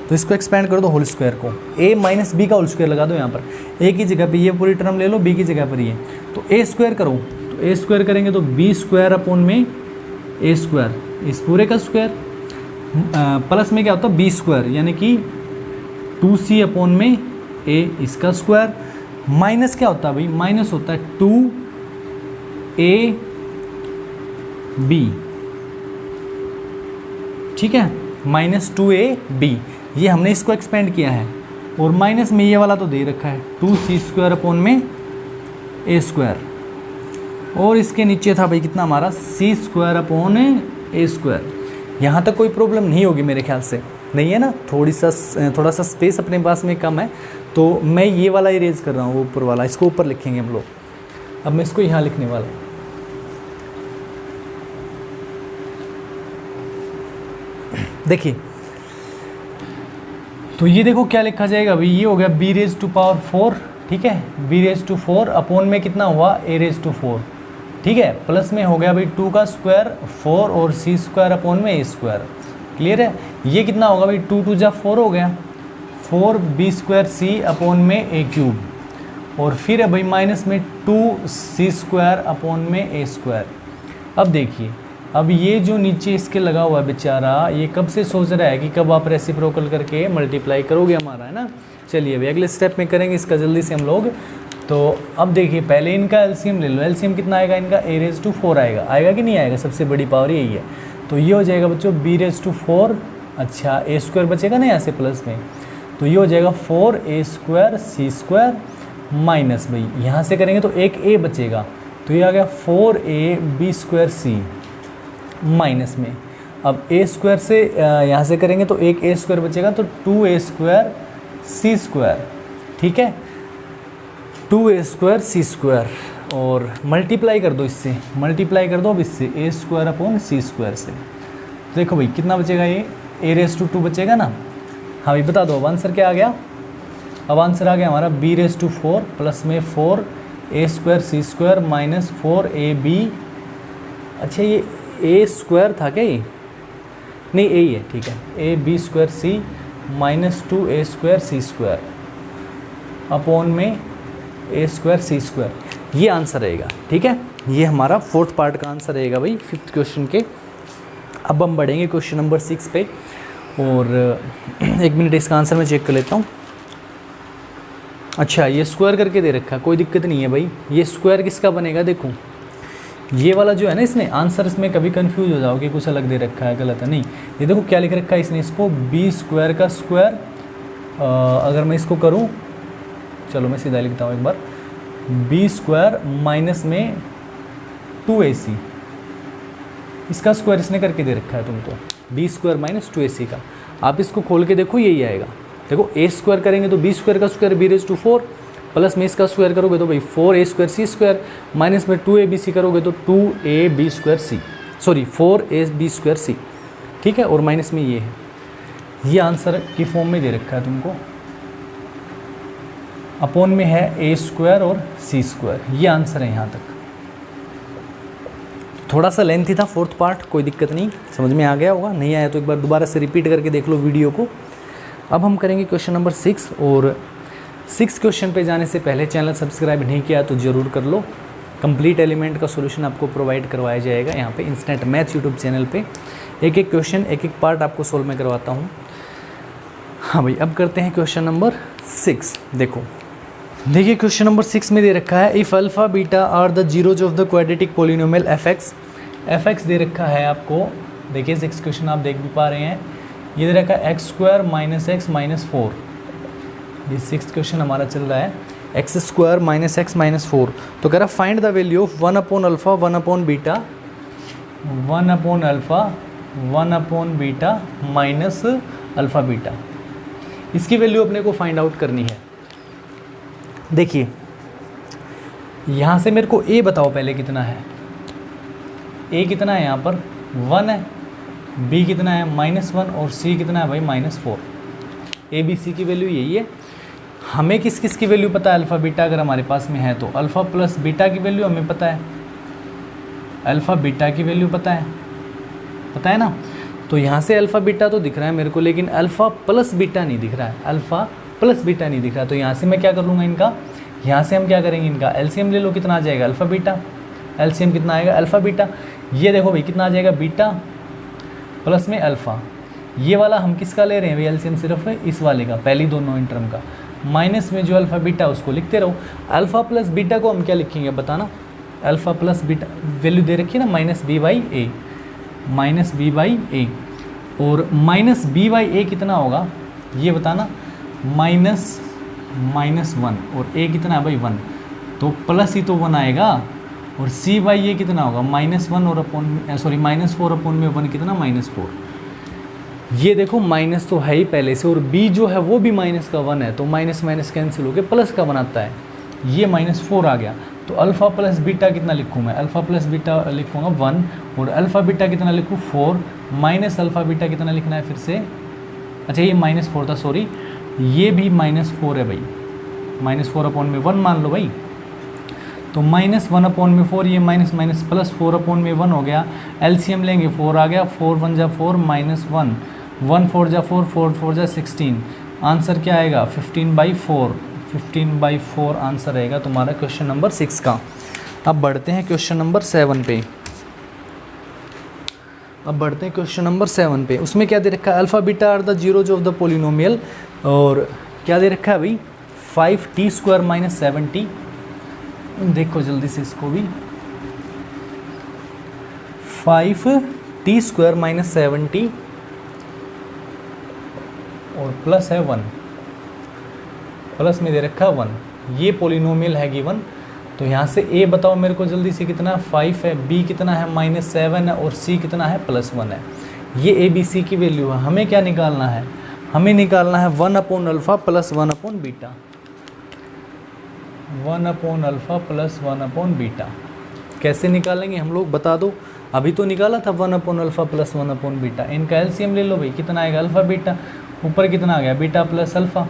तो इसको एक्सपेंड कर दो होल स्क्वायर को, ए माइनस बी का होल स्क्वायर लगा दो यहाँ पर, ए की जगह पे ये पूरी टर्म ले लो, बी की जगह पर ये, तो ए स्क्वायर करो, तो ए स्क्वायर करेंगे तो बी स्क्वायर अपोन में ए स्क्वायर, इस पूरे का स्क्वायर, प्लस में क्या होता है बी स्क्वायर यानी कि 2c अपोन में ए, इसका स्क्वायर, माइनस क्या होता है भाई, माइनस होता है 2ab, ठीक है, माइनस 2ab, ये हमने इसको एक्सपेंड किया है, और माइनस में ये वाला तो दे रखा है 2c स्क्वायर अपोन में ए स्क्वायर, और इसके नीचे था भाई कितना हमारा c स्क्वायर अपोन ए स्क्वायर। यहाँ तक कोई प्रॉब्लम नहीं होगी मेरे ख्याल से, नहीं है ना, थोड़ा सा स्पेस अपने पास में कम है, तो मैं ये वाला इरेज कर रहा हूँ, ऊपर वाला, इसको ऊपर लिखेंगे हम लोग। अब मैं इसको यहाँ लिखने वाला हूँ, देखिए, तो ये देखो क्या लिखा जाएगा अभी, ये हो गया बी रेज टू पावर 4, ठीक है, बी रेज टू 4 अपोन में कितना हुआ ए रेज टू 4, ठीक है, प्लस में हो गया भाई 2 का स्क्वायर 4 और सी स्क्वायर अपोन में ए स्क्वायर, क्लियर है। ये कितना होगा भाई 2 2 जा 4 हो गया, 4 बी स्क्वायर सी अपोन में ए क्यूब, और फिर है भाई माइनस में 2 सी स्क्वायर अपोन में ए स्क्वायर। अब देखिए, अब ये जो नीचे इसके लगा हुआ है बेचारा, ये कब से सोच रहा है कि कब आप रेसिप्रोकल करके मल्टीप्लाई करोगे हमारा, है ना। चलिए अभी अगले स्टेप में करेंगे इसका जल्दी से हम लोग। तो अब देखिए, पहले इनका एलसीएम ले लो, एलसीएम कितना आएगा इनका, ए रेज टू 4 आएगा, आएगा कि नहीं आएगा, सबसे बड़ी पावर यही है। तो ये हो जाएगा बच्चों बी रेज टू 4, अच्छा ए स्क्वायर बचेगा ना यहाँ से प्लस में, तो ये हो जाएगा 4 A square C square minus, भाई यहाँ से करेंगे तो एक ए बचेगा, तो ये आ गया 4 A B square C minus में। अब ए स्क्वायर से यहाँ से करेंगे तो एक ए स्क्वायर बचेगा, तो 2 ए स्क्वायर सी स्क्वायर, ठीक है, 2 ए स्क्वायर सी स्क्वायर, और मल्टीप्लाई कर दो इससे, मल्टीप्लाई कर दो अब इससे ए स्क्वायर अपॉन सी स्क्वायर से। देखो भाई कितना बचेगा, ये ए रेज टू 2 बचेगा ना। हाँ भाई बता दो अब आंसर क्या आ गया, अब आंसर आ गया हमारा बी रेज टू 4 प्लस में 4 A square C square minus 4 A B. अच्छा ए स्क्वायर था क्या ये? नहीं, ए ही है, ठीक है। A B square C minus 2 A square C square upon में ए स्क्वायर सी स्क्वायर, ये आंसर रहेगा, ठीक है। ये हमारा फोर्थ पार्ट का आंसर रहेगा भाई फिफ्थ क्वेश्चन के। अब हम बढ़ेंगे क्वेश्चन नंबर 6 पे, और 1 मिनट इसका आंसर मैं चेक कर लेता हूँ। अच्छा, ये स्क्वायर करके दे रखा है, कोई दिक्कत नहीं है भाई। ये स्क्वायर किसका बनेगा, देखो ये वाला जो है ना, इसने आंसर इसमें कभी कंफ्यूज हो जाओगे, कुछ अलग दे रखा है, गलत है। नहीं, ये देखो क्या लिख रखा है इसने, इसको बी स्क्वायर का स्क्वायर, अगर मैं इसको करूँ, चलो मैं सीधा लिखता हूँ एक बार, बी स्क्वायर माइनस में 2ac, इसका स्क्वायर इसने करके दे रखा है तुमको, बी स्क्वायर माइनस 2ac का। आप इसको खोल के देखो, यही आएगा। देखो ए स्क्वायर करेंगे तो बी स्क्वायर का square B raise to 4, plus में इसका स्क्वायर करोगे तो भाई 4a square C square, minus में 2ab करोगे तो 2ab स्क्वायर सी, सॉरी 4ab स्क्वायर सी, ठीक है। और माइनस में ये है, ये आंसर की फॉर्म में दे रखा है तुमको, अपॉन में है ए स्क्वायर और सी स्क्वायर, ये आंसर है यहाँ तक। थोड़ा सा लेंथी था फोर्थ पार्ट, कोई दिक्कत नहीं, समझ में आ गया होगा। नहीं आया तो एक बार दोबारा से रिपीट करके देख लो वीडियो को। अब हम करेंगे क्वेश्चन नंबर 6, और 6 क्वेश्चन पे जाने से पहले चैनल सब्सक्राइब नहीं किया तो ज़रूर कर लो। कंप्लीट एलिमेंट का सॉल्यूशन आपको प्रोवाइड करवाया जाएगा यहाँ पे इंस्टेंट मैथ्स यूट्यूब चैनल पे। एक एक क्वेश्चन, एक एक पार्ट आपको सोल्व में करवाता हूँ। हाँ भाई, अब करते हैं क्वेश्चन नंबर 6। देखिए क्वेश्चन नंबर 6 में दे रखा है, if alpha beta are the zeros of the quadratic polynomial F X दे रखा है आपको। देखिए 6 क्वेश्चन आप देख भी पा रहे हैं, ये दे रखा है x square minus x minus 4। ये 6th क्वेश्चन हमारा चल रहा है, x square minus x minus 4। तो कह रहा find the value of 1 upon alpha 1 upon beta 1 upon alpha 1 upon beta minus alpha beta. इसकी वैल्यू अपने को फाइंड आउट करनी है। देखिए यहाँ से मेरे को ए बताओ पहले कितना है, ए कितना है यहाँ पर 1 है, बी कितना है -1 और सी कितना है भाई -4। ए बी सी की वैल्यू यही है। हमें किस किस की वैल्यू पता है, अल्फ़ा बीटा अगर हमारे पास में है तो अल्फ़ा प्लस बीटा की वैल्यू हमें पता है, अल्फ़ा बीटा की वैल्यू पता है ना। तो यहाँ से अल्फ़ा बीटा तो दिख रहा है मेरे को, लेकिन अल्फ़ा प्लस बीटा नहीं दिख रहा है, अल्फ़ा प्लस बीटा नहीं दिख रहा। तो यहाँ से मैं क्या कर लूँगा इनका, यहाँ से हम क्या करेंगे, इनका एलसीएम ले लो, कितना आ जाएगा अल्फ़ा बीटा, एलसीएम कितना आएगा अल्फ़ा बीटा। ये देखो भाई कितना आ जाएगा, बीटा प्लस में अल्फ़ा। ये वाला हम किसका ले रहे हैं भाई, एलसीएम सिर्फ इस वाले का, पहली दोनों टर्म का, माइनस में जो अल्फ़ा बीटा उसको लिखते रहो। अल्फ़ा प्लस बीटा को हम क्या लिखेंगे बताना, अल्फ़ा प्लस बीटा वैल्यू दे रखी है ना माइनस बी बाई ए, और माइनस बी बाई ए कितना होगा ये बताना, -1 और ए कितना है भाई 1, तो प्लस ही तो 1 आएगा। और सी बाई ये कितना होगा -1 और -4 अपॉन में 1 कितना -4। ये देखो माइनस तो है ही पहले से, और बी जो है वो भी माइनस का 1 है, तो माइनस माइनस कैंसिल होकर प्लस का बनाता है, ये -4 आ गया। तो अल्फ़ा प्लस बीटा कितना लिखूँ मैं, अल्फ़ा प्लस बीटा लिखूँगा 1, और अल्फ़ा बीटा कितना लिखूँ 4, माइनस अल्फ़ा बीटा कितना लिखना है फिर से, अच्छा ये -4 था, सॉरी ये भी -4 है भाई, -4 अपॉन में 1 मान लो भाई, तो -1 अपॉन में 4, ये माइनस माइनस प्लस 4 अपॉन में 1 हो गया। एलसीएम लेंगे 4 आ गया, 4 1 जा 4 -1, 1 4 जा 4, 4 4 जा 16। आंसर क्या आएगा 15/4 आंसर रहेगा तुम्हारा क्वेश्चन नंबर 6 का। अब बढ़ते हैं क्वेश्चन नंबर 7 पे। उसमें क्या दे रखा है, alpha beta are the zeros of the polynomial, और क्या दे रखा है भाई 5t² - 7t। देखो जल्दी से इसको भी, 5t² - 7t और प्लस है 1, प्लस में दे रखा है 1, ये पोलिनोमियल है गिवन। तो यहाँ से ए बताओ मेरे को जल्दी से कितना 5 है, बी कितना है -7 है, और सी कितना है +1 है। ये ए बी सी की वैल्यू है। हमें क्या निकालना है, हमें निकालना है 1 upon alpha plus 1 upon beta, 1 upon alpha plus 1 upon beta. कैसे निकालेंगे हम लोग बता दो, अभी तो निकाला था 1 upon alpha plus 1 upon beta. इनका एलसीएम ले लो भाई, कितना आएगा अल्फ़ा बीटा, ऊपर कितना आ गया बीटा प्लस अल्फ़ा।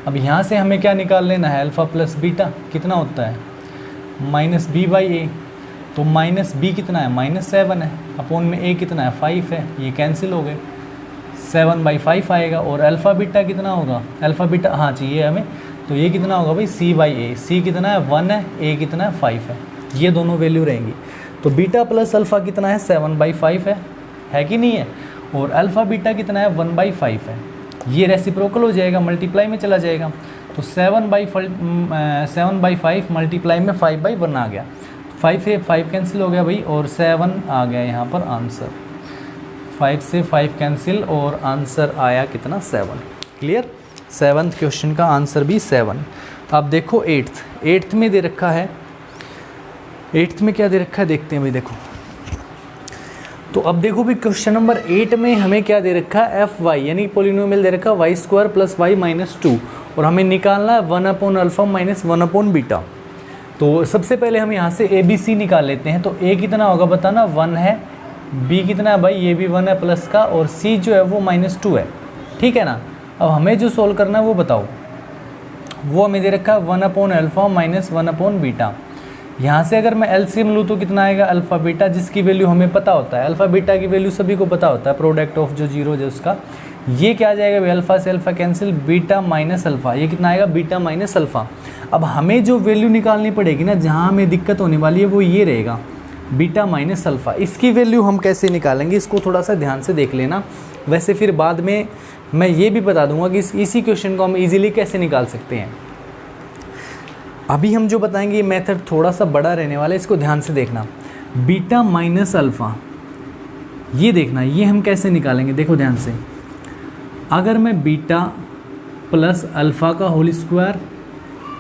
अब यहाँ से हमें क्या निकाल लेना है, अल्फ़ा प्लस बीटा कितना होता है -b/a। तो माइनस बी कितना है, -7 है, अपॉन में ए कितना है, 5 है, ये कैंसिल हो गए, 7/5 आएगा। और अल्फ़ा बीटा कितना होगा, अल्फ़ा बीटा हाँ चाहिए हमें, तो ये कितना होगा भाई, c/a, c कितना है 1 है, a कितना है 5 है, ये दोनों वैल्यू रहेंगी। तो बीटा प्लस अल्फ़ा कितना है, 7/5 है कि नहीं है, और अल्फ़ा बीटा कितना है 1/5 है, ये रेसिप्रोकल हो जाएगा, मल्टीप्लाई में चला जाएगा। तो 7/5 मल्टीप्लाई में 5/1 आ गया, 5 से 5 कैंसिल हो गया भाई, और 7 आ गया यहाँ पर आंसर, 5 से 5 कैंसिल और आंसर आया कितना, 7। क्लियर, 7th क्वेश्चन का आंसर भी 7। अब देखो 8th में दे रखा है, 8th में क्या दे रखा है देखते हैं भाई। देखो तो अब देखो भी क्वेश्चन नंबर 8 में हमें क्या दे रखा है, fy यानी पोलिनोमियल दे रखा है y² + y - 2, और हमें निकालना है 1/α - 1/β। तो सबसे पहले हम यहाँ से ABC निकाल लेते हैं। तो a कितना होगा बताना, 1 है, b कितना है भाई, ये भी 1 है प्लस का, और c जो है वो -2 है, ठीक है ना। अब हमें जो सोल्व करना है वो बताओ, वो हमें दे रखा है 1/α - 1/β। यहाँ से अगर मैं एलसीएम लूँ तो कितना आएगा, अल्फ़ा बीटा, जिसकी वैल्यू हमें पता होता है, अल्फ़ा बीटा की वैल्यू सभी को पता होता है, प्रोडक्ट ऑफ जो जीरो है उसका, ये क्या आ जाएगा भाई, अल्फ़ा से alpha cancel, beta minus alpha, ये कितना आएगा, बीटा माइनस अल्फ़ा। अब हमें जो वैल्यू निकालनी पड़ेगी ना, जहाँ हमें दिक्कत होने वाली है वो ये रहेगा, बीटा माइनस अल्फ़ा। इसकी वैल्यू हम कैसे निकालेंगे, इसको थोड़ा सा ध्यान से देख लेना। वैसे फिर बाद में मैं ये भी बता दूंगा कि इसी क्वेश्चन को हम इजीली कैसे निकाल सकते हैं। अभी हम जो बताएंगे ये मेथड थोड़ा सा बड़ा रहने वाला है, इसको ध्यान से देखना। बीटा माइनस अल्फ़ा, ये देखना, ये हम कैसे निकालेंगे, देखो ध्यान से। अगर मैं बीटा प्लस अल्फ़ा का होल स्क्वायर,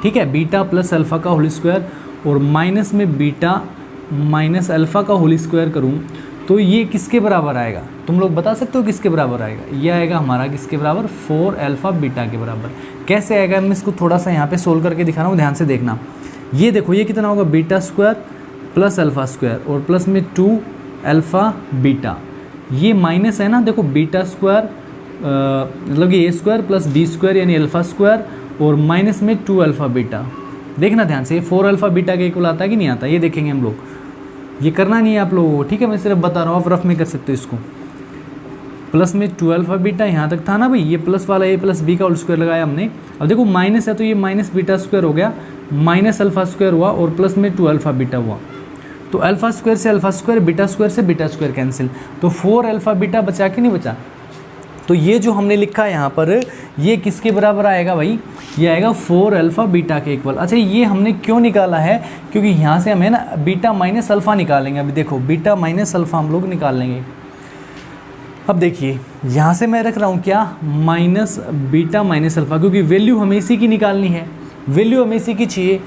ठीक है, बीटा प्लस अल्फ़ा का होल स्क्वायर और माइनस में बीटा माइनस अल्फ़ा का होल स्क्वायर करूँ तो ये किसके बराबर आएगा, तुम लोग बता सकते हो किसके बराबर आएगा, ये आएगा हमारा किसके बराबर, 4α बीटा के बराबर। कैसे आएगा, मैं इसको थोड़ा सा यहाँ पे सोल्व करके दिखा रहा हूँ, ध्यान से देखना। ये देखो, ये कितना होगा, beta square plus alpha square और प्लस में 2α बीटा, ये माइनस है ना, देखो बीटा स्क्वायर मतलब कि a square plus b square यानी अल्फ़ा स्क्वायर और माइनस में 2α बीटा। देखना ध्यान से, 4α बीटा के इक्वल आता है कि नहीं आता, ये देखेंगे हम लोग, ये करना नहीं है आप लोगों को, ठीक है, मैं सिर्फ बता रहा हूँ, आप रफ में कर सकते हो इसको। प्लस में 2α बीटा यहाँ तक था ना भाई, ये प्लस वाला a प्लस b का होल स्क्वायर लगाया हमने। अब देखो माइनस है तो ये माइनस बीटा स्क्वायर हो गया, माइनस अल्फ़ा स्क्वायर हुआ और प्लस में 2α बीटा हुआ। तो अल्फ़ा स्क्वायर से अल्फ़ा स्क्वायर, बीटा स्क्वायर से बीटा स्क्वायर कैंसिल, तो 4α बीटा बचा कि नहीं बचा। तो ये जो हमने लिखा है यहाँ पर, ये किसके बराबर आएगा भाई, ये आएगा 4α बीटा के इक्वल। अच्छा, ये हमने क्यों निकाला है, क्योंकि यहाँ से हमें ना बीटा माइनस अल्फ़ा निकालेंगे। अभी देखो बीटा माइनस अल्फ़ा हम लोग निकाल लेंगे। अब देखिए यहाँ से मैं रख रहा हूँ क्या, माइनस बीटा माइनस अल्फ़ा, क्योंकि वैल्यू हमें इसी की निकालनी है, वैल्यू हमें इसी की चाहिए।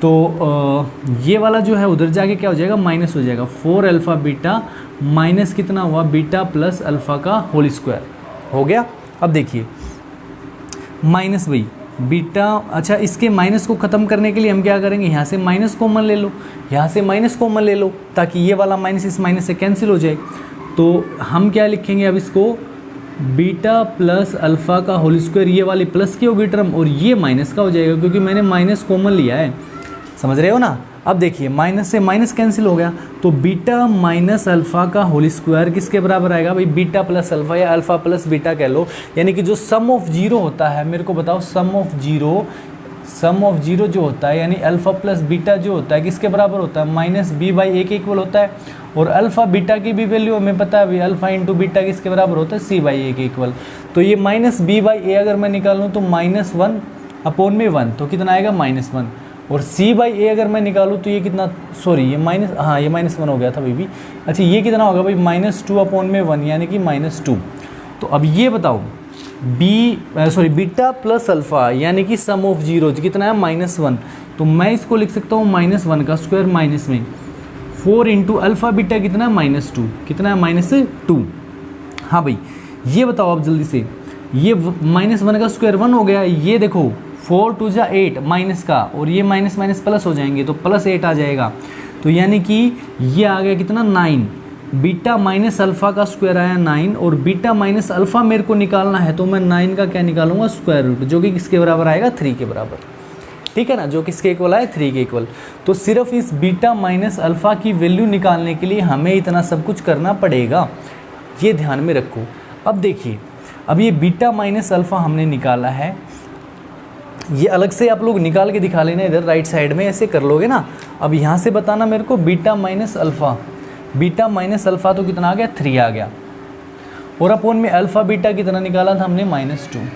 तो ये वाला जो है उधर जाके क्या हो जाएगा, माइनस हो जाएगा, 4α बीटा माइनस कितना हुआ, बीटा प्लस अल्फ़ा का होल स्क्वायर हो गया। अब देखिए माइनस भाई बीटा, अच्छा इसके माइनस को ख़त्म करने के लिए हम क्या करेंगे, यहाँ से माइनस कॉमन ले लो, यहाँ से माइनस कॉमन ले लो, ताकि ये वाला माइनस इस माइनस से कैंसिल हो जाए। तो हम क्या लिखेंगे अब इसको, बीटा प्लस अल्फ़ा का होल स्क्वायर, ये वाली प्लस की होगी टर्म और ये माइनस का हो जाएगा, क्योंकि मैंने माइनस कॉमन लिया है, समझ रहे हो ना। अब देखिए माइनस से माइनस कैंसिल हो गया, तो बीटा माइनस अल्फ़ा का होल स्क्वायर किसके बराबर आएगा भाई, बीटा प्लस अल्फ़ा या अल्फ़ा प्लस बीटा कह लो, यानी कि जो सम ऑफ जीरो होता है, मेरे को बताओ सम ऑफ जीरो जो होता है, यानी अल्फ़ा प्लस बीटा जो होता है किसके बराबर होता है, -b/a के इक्वल होता है। और अल्फ़ा बीटा की भी वैल्यू हमें पता है भाई, अल्फ़ा इंटू बीटा किसके बराबर होता है, c/a के इक्वल। तो ये -b/a अगर मैं निकालूँ तो -1/1, तो कितना आएगा, -1। और c/a अगर मैं निकालूँ तो ये कितना, सॉरी ये माइनस, हाँ ये -1 हो गया था भाई। अच्छा ये कितना होगा भाई, -2/1 यानी कि -2। तो अब ये बताओ बीटा प्लस अल्फ़ा यानी कि सम ऑफ जीरो कितना है, -1। तो मैं इसको लिख सकता हूँ -1 का स्क्वायर माइनस में 4 इंटू अल्फ़ा बीटा कितना है, -2, कितना है, -2। हाँ भाई ये बताओ आप जल्दी से, ये -1 का स्क्वायर 1 हो गया, ये देखो 4 2 जा 8 माइनस का, और ये माइनस माइनस प्लस हो जाएंगे तो +8 आ जाएगा। तो यानी कि ये आ गया कितना, 9। बीटा माइनस अल्फ़ा का स्क्वायर आया 9, और बीटा माइनस अल्फ़ा मेरे को निकालना है, तो मैं 9 का क्या निकालूंगा, स्क्वायर रूट, जो कि किसके बराबर आएगा, 3 के बराबर। ठीक है ना, जो किसके इक्वल आए 3 के इक्वल। तो सिर्फ इस बीटा माइनस अल्फ़ा की वैल्यू निकालने के लिए हमें इतना सब कुछ करना पड़ेगा, ये ध्यान में रखो। अब देखिए, अब ये बीटा माइनस अल्फ़ा हमने निकाला है, ये अलग से आप लोग निकाल के दिखा लेना, इधर राइट साइड में ऐसे कर लोगे ना। अब यहाँ से बताना मेरे को beta minus alpha, beta minus alpha तो कितना आ गया 3 आ गया, और अपोन में अल्फ़ा बीटा कितना निकाला था हमने -2।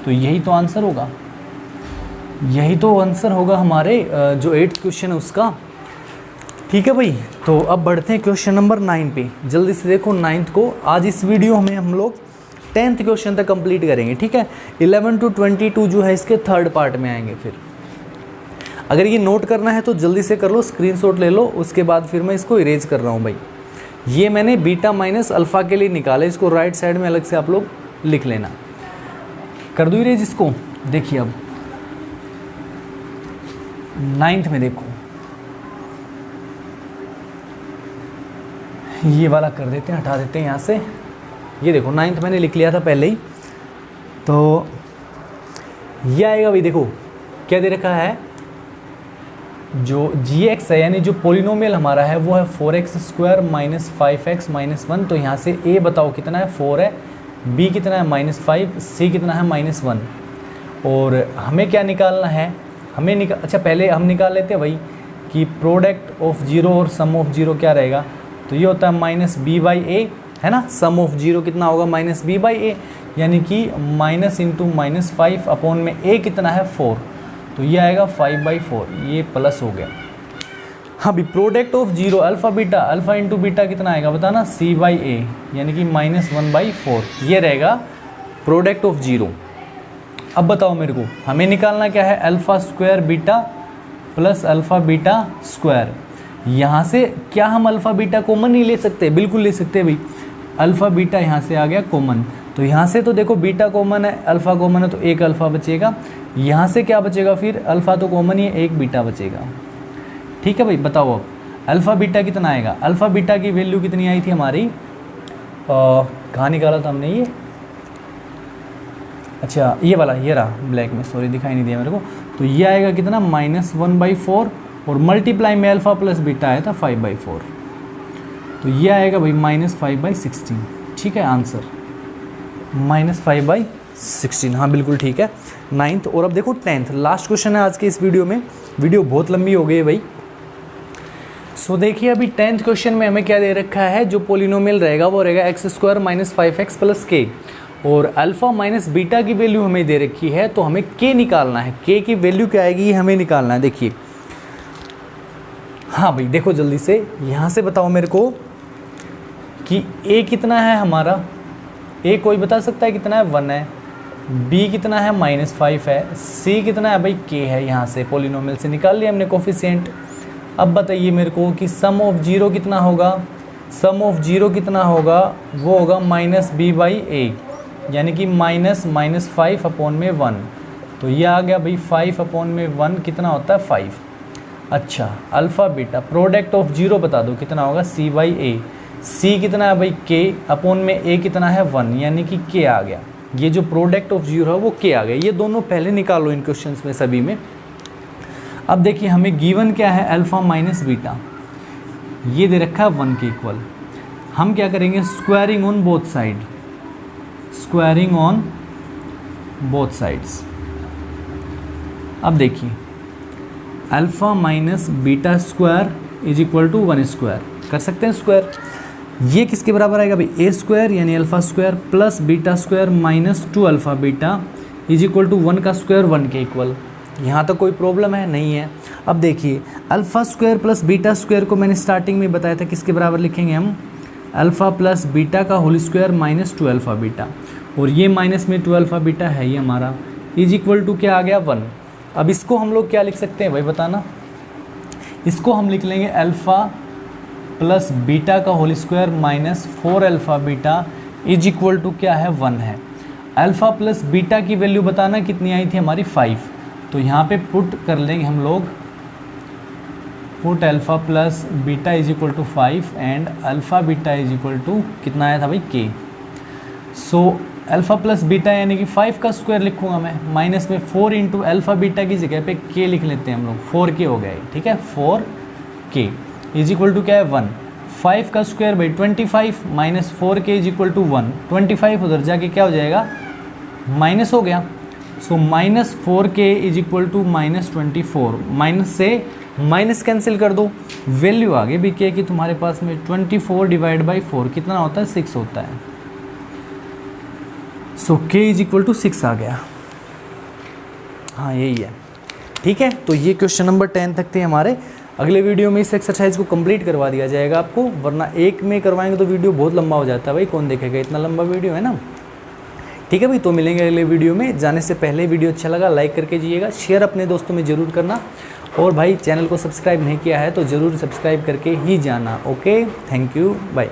तो यही तो आंसर होगा, यही तो आंसर होगा हमारे जो 8th क्वेश्चन है उसका। ठीक है भाई, तो अब बढ़ते हैं क्वेश्चन नंबर 9 पे। जल्दी से देखो 9th को, आज इस वीडियो में हम लोग 10th क्वेश्चन तक कंप्लीट करेंगे। ठीक है, 11 to 22 जो है इसके थर्ड पार्ट में आएंगे। फिर अगर ये नोट करना है तो जल्दी से कर लो, स्क्रीनशॉट ले लो, उसके बाद फिर मैं इसको इरेज कर रहा हूँ भाई। ये मैंने बीटा माइनस अल्फ़ा के लिए निकाला, इसको राइट साइड में अलग से आप लोग लिख लेना। कर दूँ इरेज इसको। देखिए अब 9th में देखो, ये वाला कर देते हैं, हटा देते हैं यहाँ से। ये देखो 9th मैंने लिख लिया था पहले ही, तो ये आएगा भाई। देखो क्या दे रखा है, जो gx है यानी जो पोलिनोमियल हमारा है वो है 4x² माइनस 5x माइनस 1। तो यहाँ से a बताओ कितना है, 4 है, b कितना है -5, c कितना है -1। और हमें क्या निकालना है, हमें अच्छा पहले हम निकाल लेते हैं भाई कि प्रोडक्ट ऑफ जीरो और सम ऑफ जीरो क्या रहेगा। तो ये होता है -b/a, है ना। सम ऑफ जीरो कितना होगा -b/a, यानी कि माइनस इंटू -5 अपोन में a कितना है 4, तो ये आएगा 5/4, ये प्लस हो गया। हाँ भी product of zero alpha beta, alpha into beta कितना आएगा बताना, c/a, यानी कि -1/4, ये रहेगा प्रोडक्ट ऑफ जीरो। अब बताओ मेरे को हमें निकालना क्या है, α² beta plus alpha beta square. यहाँ से क्या हम अल्फ़ा बीटा कॉमन नहीं ले सकते, बिल्कुल ले सकते भाई। अल्फ़ा बीटा यहाँ से आ गया कॉमन, तो यहाँ से तो देखो बीटा कॉमन है, अल्फ़ा कॉमन है, तो एक अल्फ़ा बचेगा। यहाँ से क्या बचेगा फिर, अल्फ़ा तो कॉमन ही है, एक बीटा बचेगा। ठीक है भाई, बताओ अब अल्फ़ा बीटा कितना आएगा। अल्फ़ा बीटा की वैल्यू कितनी आई थी हमारी, कहाँ निकाला था हमने ये, अच्छा ये वाला, ये रहा ब्लैक में, सॉरी दिखाई नहीं दिया मेरे को। तो ये आएगा कितना -1/4, और मल्टीप्लाई में अल्फ़ा प्लस बीटा आया था 5/4, तो ये आएगा भाई -5/16। ठीक है आंसर -5/16, हाँ बिल्कुल ठीक है 9th। और अब देखो 10th, लास्ट क्वेश्चन है आज के इस वीडियो में। वीडियो बहुत लंबी हो गई है भाई। सो देखिए अभी 10th क्वेश्चन में हमें क्या दे रखा है, जो पोलिनोमियल रहेगा वो रहेगा x² minus 5x plus k, और अल्फ़ा माइनस बीटा की वैल्यू हमें दे रखी है, तो हमें k निकालना है। k की वैल्यू क्या आएगी ये हमें निकालना है। देखिए हाँ भाई देखो जल्दी से, यहाँ से बताओ मेरे को कि a कितना है हमारा, a कोई बता सकता है कितना है, 1 है, b कितना है -5 है, c कितना है भाई k है। यहाँ से पोलिनोमियल से निकाल लिया हमने कोफिशिएंट। अब बताइए मेरे को कि सम ऑफ जीरो कितना होगा, सम ऑफ जीरो कितना होगा, वो होगा -b/a, यानी कि -5 अपोन में 1, तो ये आ गया भाई 5 अपोन में 1 कितना होता है 5। अच्छा alpha beta product of zero बता दो कितना होगा, c/a, c कितना है भाई k, अपोन में a कितना है 1, यानी कि k आ गया। ये जो प्रोडक्ट ऑफ जीरो है वो k आ गया। ये दोनों पहले निकालो इन क्वेश्चंस में सभी में। अब देखिए हमें गिवन क्या है, अल्फ़ा माइनस बीटा, ये दे रखा है 1 के इक्वल। हम क्या करेंगे, squaring on both side, squaring on both sides. अब देखिए alpha minus beta square is equal to 1 square, कर सकते हैं स्क्वायर। ये किसके बराबर आएगा भाई, a स्क्वायर यानी alpha square plus beta square minus 2 alpha beta is equal to 1 का स्क्वायर 1 के इक्वल। यहाँ तक कोई प्रॉब्लम है नहीं है। अब देखिए alpha square plus beta square को मैंने स्टार्टिंग में बताया था किसके बराबर लिखेंगे हम, अल्फ़ा प्लस बीटा का whole square minus 2 alpha beta, और ये माइनस में 2 अल्फ़ा बीटा है ये हमारा, इज इक्वल टू क्या आ गया 1। अब इसको हम लोग क्या लिख सकते हैं भाई बताना, इसको हम लिख लेंगे अल्फ़ा प्लस बीटा का whole square minus 4 alpha beta is equal to क्या है 1 है। अल्फ़ा प्लस बीटा की वैल्यू बताना कितनी आई थी हमारी 5, तो यहाँ पे पुट कर लेंगे हम लोग, put alpha plus beta is equal to 5 and alpha beta is equal to कितना आया था भाई k। So alpha plus beta यानी कि 5 का स्क्वायर लिखूंगा मैं, माइनस में 4 इंटू अल्फ़ा बीटा की जगह पे के लिख लेते हैं हम लोग, 4k हो गया, ठीक है, 4k इज इक्वल टू क्या है 1, 5 का square by 25 minus 4k is equal to 1, 25 उधर जाके क्या हो जाएगा माइनस हो गया, so minus 4k is equal to minus 24, minus से माइनस कैंसिल कर दो, वैल्यू आगे भी क्या है कि तुम्हारे पास में 24 डिवाइड बाई 4 कितना होता है 6 होता है, सो k इज इक्वल टू 6 आ गया। हाँ यही है, ठीक है। तो ये क्वेश्चन नंबर 10 तक थे हमारे। अगले वीडियो में इस एक्सरसाइज को कंप्लीट करवा दिया जाएगा आपको, वरना एक में करवाएंगे तो वीडियो बहुत लंबा हो जाता है भाई, कौन देखेगा इतना लंबा वीडियो है ना। ठीक है भाई, तो मिलेंगे अगले वीडियो में। जाने से पहले वीडियो अच्छा लगा लाइक करके जाइएगा, शेयर अपने दोस्तों में ज़रूर करना, और भाई चैनल को सब्सक्राइब नहीं किया है तो ज़रूर सब्सक्राइब करके ही जाना। Okay, thank you, bye.